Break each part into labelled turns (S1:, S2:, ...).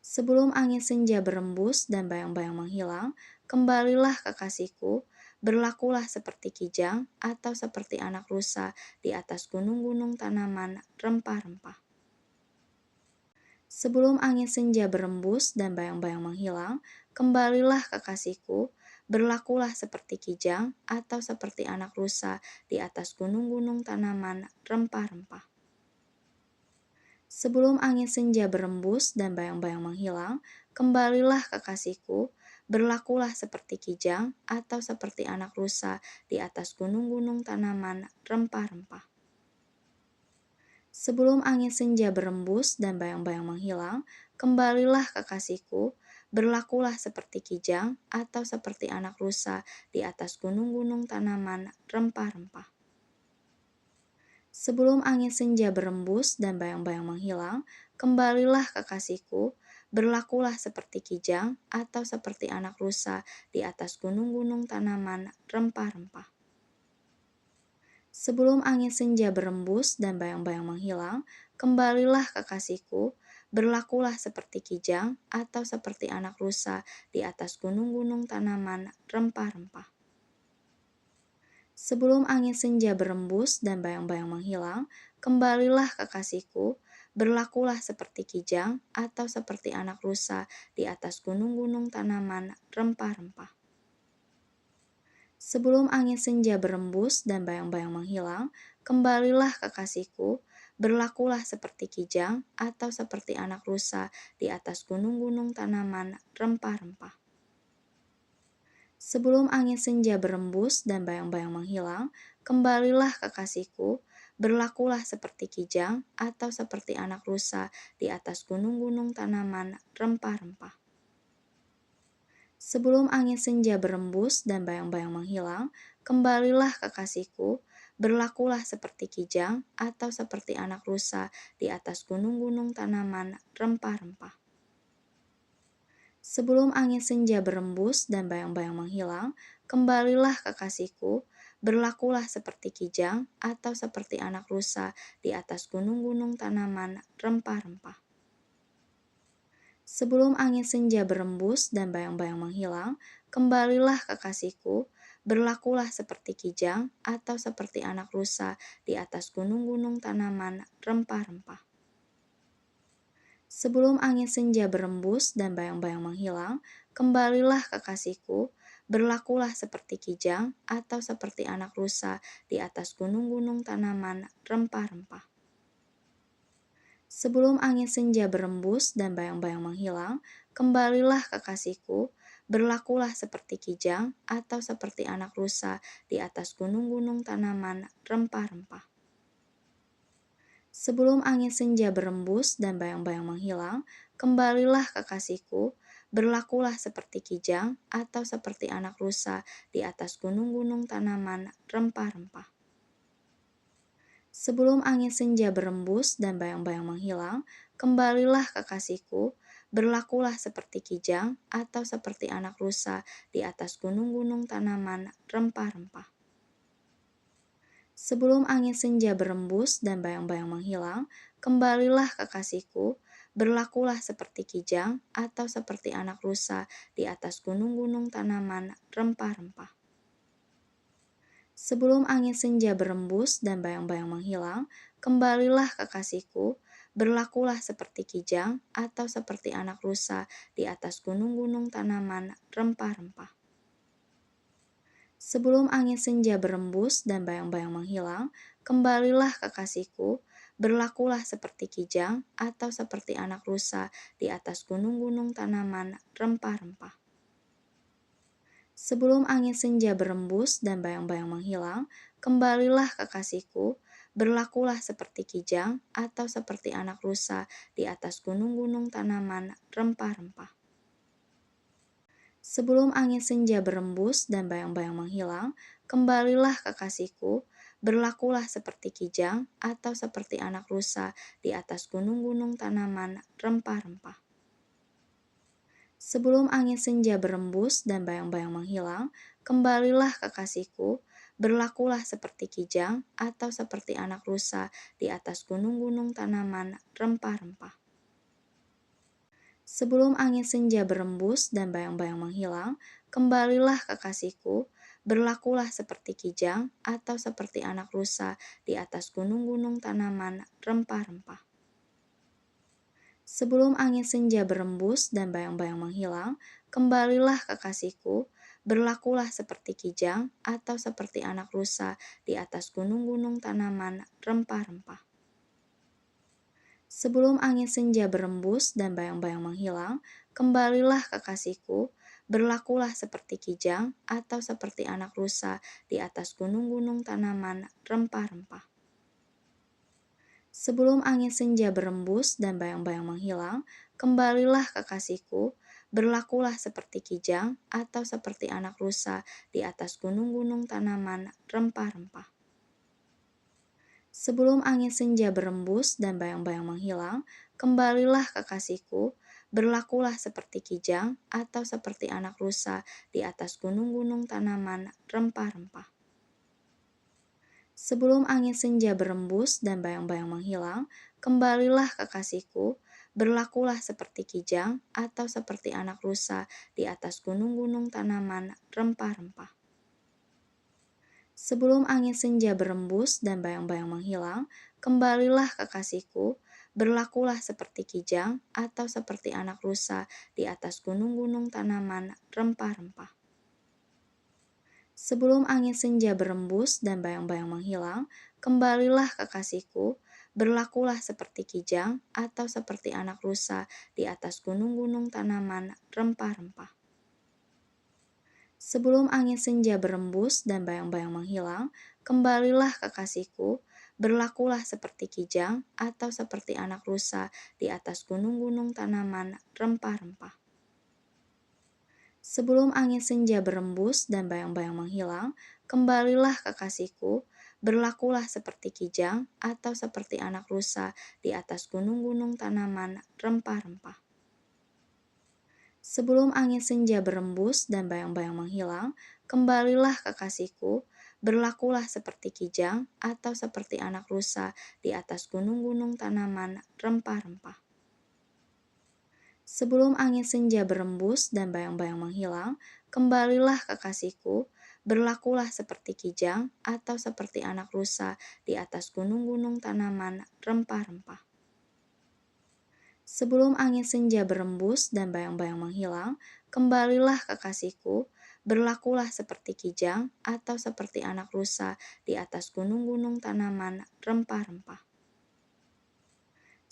S1: Sebelum angin senja berembus dan bayang-bayang menghilang, kembalilah kekasihku, berlakulah seperti kijang atau seperti anak rusa di atas gunung-gunung tanaman rempah-rempah. Sebelum angin senja berembus dan bayang-bayang menghilang, kembalilah kekasihku, berlakulah seperti kijang atau seperti anak rusa di atas gunung-gunung tanaman rempah-rempah. Sebelum angin senja berembus dan bayang-bayang menghilang, kembalilah kekasihku, berlakulah seperti kijang atau seperti anak rusa di atas gunung-gunung tanaman rempah-rempah. Sebelum angin senja berembus dan bayang-bayang menghilang, kembalilah kekasihku, berlakulah seperti kijang atau seperti anak rusa di atas gunung-gunung tanaman rempah-rempah. Sebelum angin senja berembus dan bayang-bayang menghilang, kembalilah kekasihku, berlakulah seperti kijang atau seperti anak rusa di atas gunung-gunung tanaman rempah-rempah. Sebelum angin senja berembus dan bayang-bayang menghilang, kembalilah kekasihku, berlakulah seperti kijang atau seperti anak rusa di atas gunung-gunung tanaman rempah-rempah. Sebelum angin senja berembus dan bayang-bayang menghilang, kembalilah kekasihku, berlakulah seperti kijang atau seperti anak rusa di atas gunung-gunung tanaman rempah-rempah. Sebelum angin senja berembus dan bayang-bayang menghilang, kembalilah kekasihku, berlakulah seperti kijang atau seperti anak rusa di atas gunung-gunung tanaman rempah-rempah. Sebelum angin senja berembus dan bayang-bayang menghilang, kembalilah kekasihku, berlakulah seperti kijang atau seperti anak rusa di atas gunung-gunung tanaman rempah-rempah. Sebelum angin senja berembus dan bayang-bayang menghilang, kembalilah kekasihku, berlakulah seperti kijang atau seperti anak rusa di atas gunung-gunung tanaman rempah-rempah. Sebelum angin senja berembus dan bayang-bayang menghilang, kembalilah kekasihku, berlakulah seperti kijang atau seperti anak rusa di atas gunung-gunung tanaman rempah-rempah. Sebelum angin senja berembus dan bayang-bayang menghilang, kembalilah kekasihku, berlakulah seperti kijang atau seperti anak rusa di atas gunung-gunung tanaman rempah-rempah. Sebelum angin senja berembus dan bayang-bayang menghilang, kembalilah kekasihku, berlakulah seperti kijang atau seperti anak rusa di atas gunung-gunung tanaman rempah-rempah. Sebelum angin senja berembus dan bayang-bayang menghilang, kembalilah kekasihku, berlakulah seperti kijang atau seperti anak rusa di atas gunung-gunung tanaman rempah-rempah. Sebelum angin senja berembus dan bayang-bayang menghilang, kembalilah kekasihku, berlakulah seperti kijang atau seperti anak rusa di atas gunung-gunung tanaman rempah-rempah. Sebelum angin senja berembus dan bayang-bayang menghilang, kembalilah kekasihku, berlakulah seperti kijang atau seperti anak rusa di atas gunung-gunung tanaman rempah-rempah. Sebelum angin senja berembus dan bayang-bayang menghilang, kembalilah kekasihku, berlakulah seperti kijang atau seperti anak rusa di atas gunung-gunung tanaman rempah-rempah. Sebelum angin senja berembus dan bayang-bayang menghilang, kembalilah kekasihku, berlakulah seperti kijang atau seperti anak rusa di atas gunung-gunung tanaman rempah-rempah. Sebelum angin senja berembus dan bayang-bayang menghilang, kembalilah kekasihku, berlakulah seperti kijang atau seperti anak rusa di atas gunung-gunung tanaman rempah-rempah. Sebelum angin senja berembus dan bayang-bayang menghilang, kembalilah kekasihku, berlakulah seperti kijang atau seperti anak rusa di atas gunung-gunung tanaman rempah-rempah. Sebelum angin senja berembus dan bayang-bayang menghilang, kembalilah kekasihku, berlakulah seperti kijang atau seperti anak rusa di atas gunung-gunung tanaman rempah-rempah. Sebelum angin senja berembus dan bayang-bayang menghilang, kembalilah kekasihku, berlakulah seperti kijang atau seperti anak rusa di atas gunung-gunung tanaman rempah-rempah. Sebelum angin senja berembus dan bayang-bayang menghilang, kembalilah kekasihku, berlakulah seperti kijang atau seperti anak rusa di atas gunung-gunung tanaman rempah-rempah. Sebelum angin senja berembus dan bayang-bayang menghilang, kembalilah kekasihku, berlakulah seperti kijang atau seperti anak rusa di atas gunung-gunung tanaman rempah-rempah. Sebelum angin senja berembus dan bayang-bayang menghilang, kembalilah kekasihku, berlakulah seperti kijang atau seperti anak rusa di atas gunung-gunung tanaman rempah-rempah. Sebelum angin senja berembus dan bayang-bayang menghilang, kembalilah kekasihku, berlakulah seperti kijang atau seperti anak rusa di atas gunung-gunung tanaman rempah-rempah. Sebelum angin senja berembus dan bayang-bayang menghilang, kembalilah kekasihku, berlakulah seperti kijang atau seperti anak rusa di atas gunung-gunung tanaman rempah-rempah. Sebelum angin senja berembus dan bayang-bayang menghilang, kembalilah kekasihku, berlakulah seperti kijang atau seperti anak rusa di atas gunung-gunung tanaman rempah-rempah. Sebelum angin senja berembus dan bayang-bayang menghilang, kembalilah kekasihku, berlakulah seperti kijang atau seperti anak rusa di atas gunung-gunung tanaman rempah-rempah. Sebelum angin senja berembus dan bayang-bayang menghilang, kembalilah kekasihku, berlakulah seperti kijang atau seperti anak rusa di atas gunung-gunung tanaman rempah-rempah. Sebelum angin senja berembus dan bayang-bayang menghilang, kembalilah kekasihku, berlakulah seperti kijang atau seperti anak rusa di atas gunung-gunung tanaman rempah-rempah. Sebelum angin senja berembus dan bayang-bayang menghilang, kembalilah kekasihku, berlakulah seperti kijang atau seperti anak rusa di atas gunung-gunung tanaman rempah-rempah. Sebelum angin senja berembus dan bayang-bayang menghilang, kembalilah kekasihku, berlakulah seperti kijang atau seperti anak rusa di atas gunung-gunung tanaman rempah-rempah. Sebelum angin senja berembus dan bayang-bayang menghilang, kembalilah kekasihku, berlakulah seperti kijang atau seperti anak rusa di atas gunung-gunung tanaman rempah-rempah. Sebelum angin senja berembus dan bayang-bayang menghilang, kembalilah kekasihku, berlakulah seperti kijang atau seperti anak rusa di atas gunung-gunung tanaman rempah-rempah.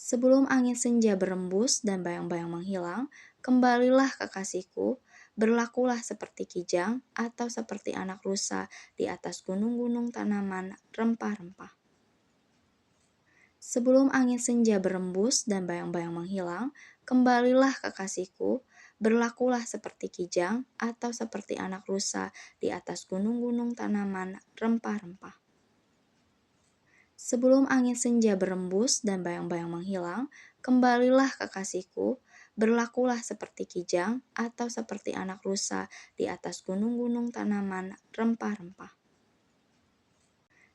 S1: Sebelum angin senja berembus dan bayang-bayang menghilang, kembalilah kekasihku, berlakulah seperti kijang atau seperti anak rusa di atas gunung-gunung tanaman rempah-rempah. Sebelum angin senja berembus dan bayang-bayang menghilang, kembalilah kekasihku, berlakulah seperti kijang atau seperti anak rusa di atas gunung-gunung tanaman rempah-rempah. Sebelum angin senja berembus dan bayang-bayang menghilang, kembalilah kekasihku, berlakulah seperti kijang atau seperti anak rusa di atas gunung-gunung tanaman rempah-rempah.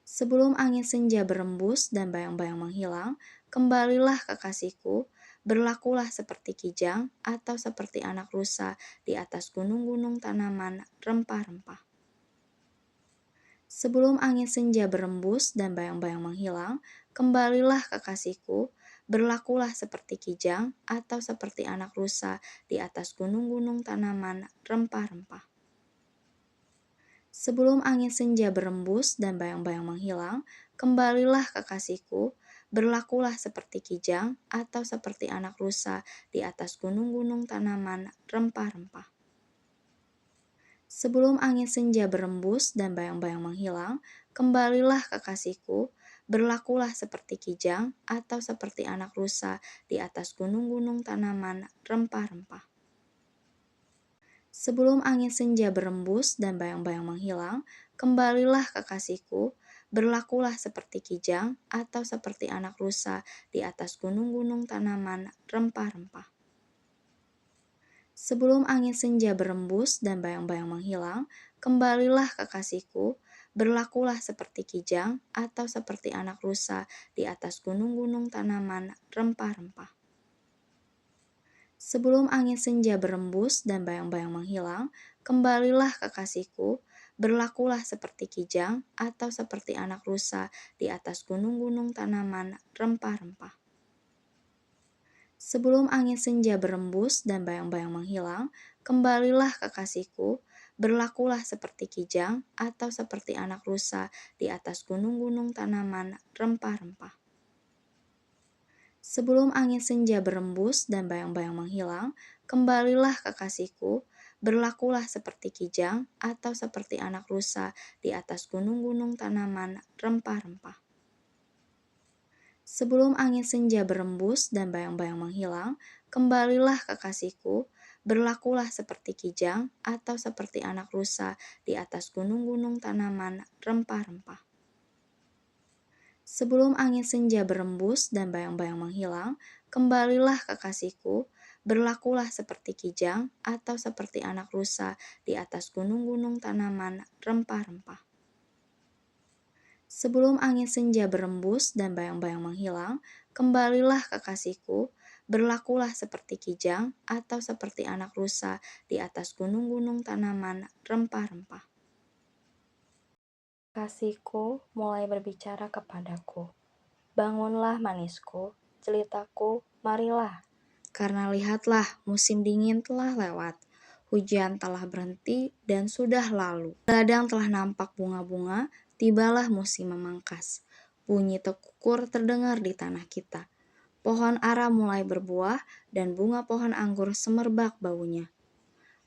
S1: Sebelum angin senja berembus dan bayang-bayang menghilang, kembalilah kekasihku, berlakulah seperti kijang atau seperti anak rusa di atas gunung-gunung tanaman rempah-rempah. Sebelum angin senja berembus dan bayang-bayang menghilang, kembalilah kekasihku, berlakulah seperti kijang atau seperti anak rusa di atas gunung-gunung tanaman rempah-rempah. Sebelum angin senja berembus dan bayang-bayang menghilang, kembalilah kekasihku, berlakulah seperti kijang atau seperti anak rusa di atas gunung-gunung tanaman rempah-rempah. Sebelum angin senja berembus dan bayang-bayang menghilang, kembalilah kekasihku, berlakulah seperti kijang atau seperti anak rusa di atas gunung-gunung tanaman rempah-rempah. Sebelum angin senja berembus dan bayang-bayang menghilang, kembalilah kekasihku, berlakulah seperti kijang atau seperti anak rusa di atas gunung-gunung tanaman rempah-rempah. Sebelum angin senja berembus dan bayang-bayang menghilang, kembalilah kekasihku, berlakulah seperti kijang atau seperti anak rusa di atas gunung-gunung tanaman rempah-rempah. Sebelum angin senja berembus dan bayang-bayang menghilang, kembalilah kekasihku, berlakulah seperti kijang atau seperti anak rusa di atas gunung-gunung tanaman rempah-rempah. Sebelum angin senja berembus dan bayang-bayang menghilang, kembalilah kekasihku, berlakulah seperti kijang atau seperti anak rusa di atas gunung-gunung tanaman rempah-rempah. Sebelum angin senja berembus dan bayang-bayang menghilang, kembalilah kekasihku, berlakulah seperti kijang atau seperti anak rusa di atas gunung-gunung tanaman rempah-rempah. Sebelum angin senja berembus dan bayang-bayang menghilang, kembalilah kekasihku, berlakulah seperti kijang atau seperti anak rusa di atas gunung-gunung tanaman rempah-rempah. Sebelum angin senja berembus dan bayang-bayang menghilang, kembalilah kekasihku, berlakulah seperti kijang atau seperti anak rusa di atas gunung-gunung tanaman rempah-rempah. Sebelum angin senja berembus dan bayang-bayang menghilang, kembalilah kekasihku, berlakulah seperti kijang atau seperti anak rusa di atas gunung-gunung tanaman rempah-rempah. Kasihku mulai berbicara kepadaku. Bangunlah manisku, jelitaku, marilah. Karena lihatlah, musim dingin telah lewat. Hujan telah berhenti dan sudah lalu. Ladang telah nampak bunga-bunga, tibalah musim memangkas. Bunyi tekukur terdengar di tanah kita. Pohon ara mulai berbuah dan bunga pohon anggur semerbak baunya.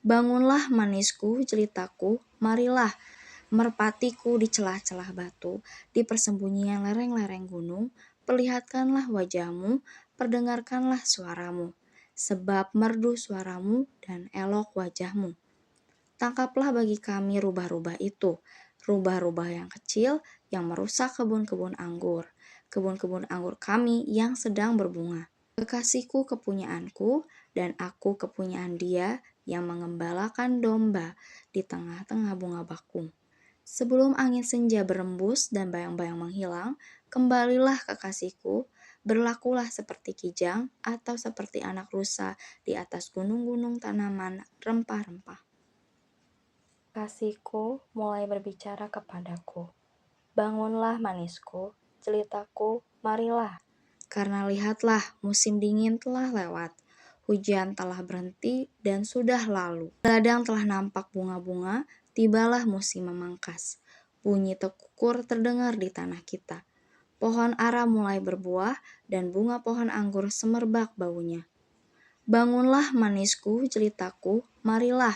S1: Bangunlah manisku, jelitaku, marilah. Merpatiku di celah-celah batu, di persembunyian lereng-lereng gunung, perlihatkanlah wajahmu, perdengarkanlah suaramu, sebab merdu suaramu dan elok wajahmu. Tangkaplah bagi kami rubah-rubah itu, rubah-rubah yang kecil yang merusak kebun-kebun anggur kami yang sedang berbunga. Kekasihku kepunyaanku, dan aku kepunyaan dia yang mengembalakan domba di tengah-tengah bunga bakung. Sebelum angin senja berembus dan bayang-bayang menghilang, kembalilah kekasihku, berlakulah seperti kijang atau seperti anak rusa di atas gunung-gunung tanaman rempah-rempah. Kasihku mulai berbicara kepadaku. Bangunlah manisku, jelitaku, marilah. Karena lihatlah, musim dingin telah lewat. Hujan telah berhenti dan sudah lalu. Ladang telah nampak bunga-bunga, tibalah musim memangkas. Bunyi tekukur terdengar di tanah kita. Pohon ara mulai berbuah dan bunga pohon anggur semerbak baunya. Bangunlah manisku, jelitaku, marilah.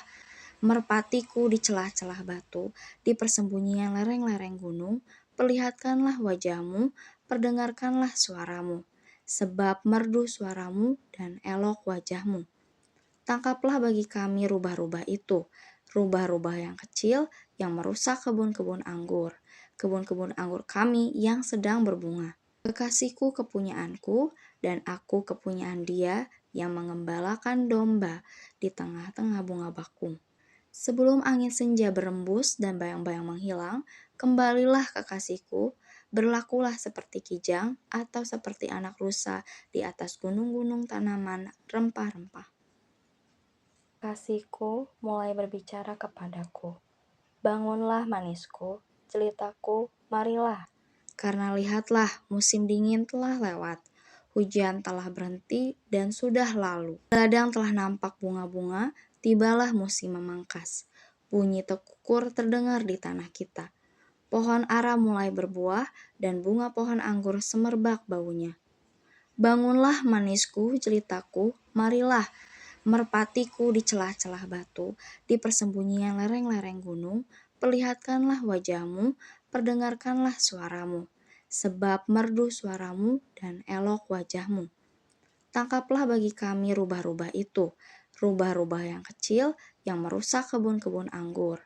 S1: Merpatiku di celah-celah batu, di persembunyian lereng-lereng gunung, perlihatkanlah wajahmu, perdengarkanlah suaramu, sebab merdu suaramu dan elok wajahmu. Tangkaplah bagi kami rubah-rubah itu, rubah-rubah yang kecil yang merusak kebun-kebun anggur kami yang sedang berbunga. Kekasihku kepunyaanku, dan aku kepunyaan dia yang mengembalakan domba di tengah-tengah bunga bakung. Sebelum angin senja berembus dan bayang-bayang menghilang, kembalilah kekasihku, berlakulah seperti kijang atau seperti anak rusa di atas gunung-gunung tanaman rempah-rempah. Kasihku mulai berbicara kepadaku. Bangunlah manisku, jelitaku, marilah. Karena lihatlah, musim dingin telah lewat. Hujan telah berhenti dan sudah lalu. Ladang telah nampak bunga-bunga, tibalah musim memangkas. Bunyi tekukur terdengar di tanah kita. Pohon ara mulai berbuah dan bunga pohon anggur semerbak baunya. Bangunlah manisku, jelitaku, marilah. Merpatiku di celah-celah batu, di persembunyian lereng-lereng gunung, perlihatkanlah wajahmu, perdengarkanlah suaramu, sebab merdu suaramu dan elok wajahmu. Tangkaplah bagi kami rubah-rubah itu, rubah-rubah yang kecil yang merusak kebun-kebun anggur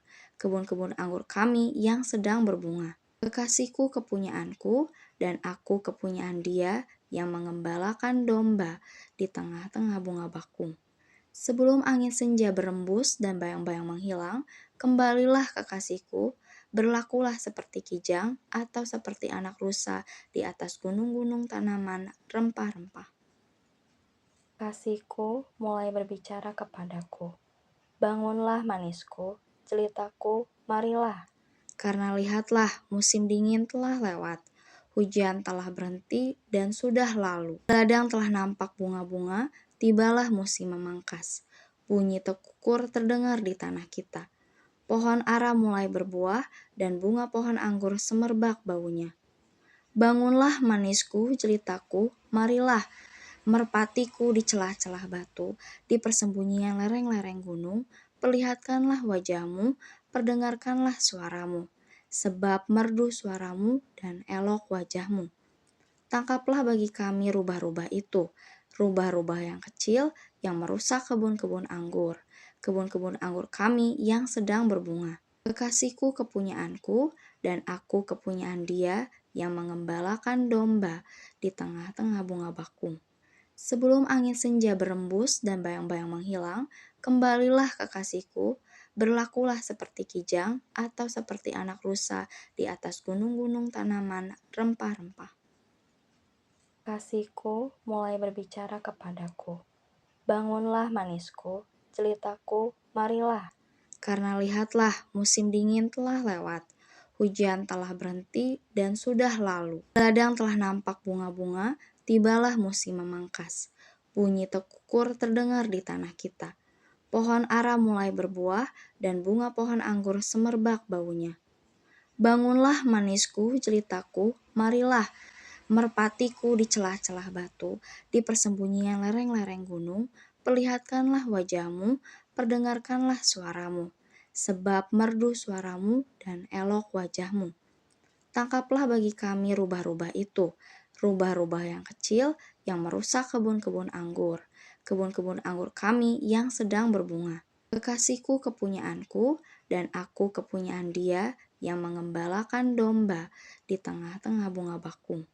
S1: kami yang sedang berbunga. Kekasihku kepunyaanku, dan aku kepunyaan dia yang mengembalakan domba di tengah-tengah bunga bakung. Sebelum angin senja berembus dan bayang-bayang menghilang, kembalilah kekasihku, berlakulah seperti kijang atau seperti anak rusa di atas gunung-gunung tanaman rempah-rempah. Kasihku mulai berbicara kepadaku. Bangunlah manisku, jelitaku, marilah. Karena lihatlah, musim dingin telah lewat. Hujan telah berhenti dan sudah lalu. Ladang telah nampak bunga-bunga, tibalah musim memangkas. Bunyi tekukur terdengar di tanah kita. Pohon ara mulai berbuah dan bunga pohon anggur semerbak baunya. Bangunlah manisku, jelitaku, marilah. Merpatiku di celah-celah batu, di persembunyian lereng-lereng gunung, perlihatkanlah wajahmu, perdengarkanlah suaramu. Sebab merdu suaramu dan elok wajahmu. Tangkaplah bagi kami rubah-rubah itu, rubah-rubah yang kecil yang merusak kebun-kebun anggur, kebun-kebun anggur kami yang sedang berbunga. Kekasihku kepunyaanku, dan aku kepunyaan dia yang mengembalakan domba di tengah-tengah bunga bakung. Sebelum angin senja berembus dan bayang-bayang menghilang, kembalilah kekasihku, berlakulah seperti kijang atau seperti anak rusa di atas gunung-gunung tanaman rempah-rempah. Kasihku mulai berbicara kepadaku. Bangunlah manisku, jelitaku, marilah. Karena lihatlah, musim dingin telah lewat. Hujan telah berhenti dan sudah lalu. Ladang telah nampak bunga-bunga, tibalah musim memangkas. Bunyi tekukur terdengar di tanah kita. Pohon ara mulai berbuah dan bunga pohon anggur semerbak baunya. Bangunlah manisku, jelitaku, marilah. Merpatiku di celah-celah batu, di persembunyian lereng-lereng gunung, perlihatkanlah wajahmu, perdengarkanlah suaramu. Sebab merdu suaramu dan elok wajahmu. Tangkaplah bagi kami rubah-rubah itu, rubah-rubah yang kecil yang merusak kebun-kebun anggur, kebun-kebun anggur kami yang sedang berbunga. Kekasihku kepunyaanku, dan aku kepunyaan dia yang mengembalakan domba di tengah-tengah bunga bakung.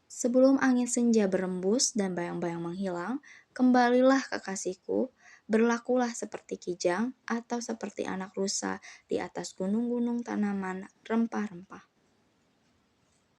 S1: Sebelum angin senja berembus dan bayang-bayang menghilang, kembalilah kekasihku, berlakulah seperti kijang atau seperti anak rusa di atas gunung-gunung tanaman rempah-rempah.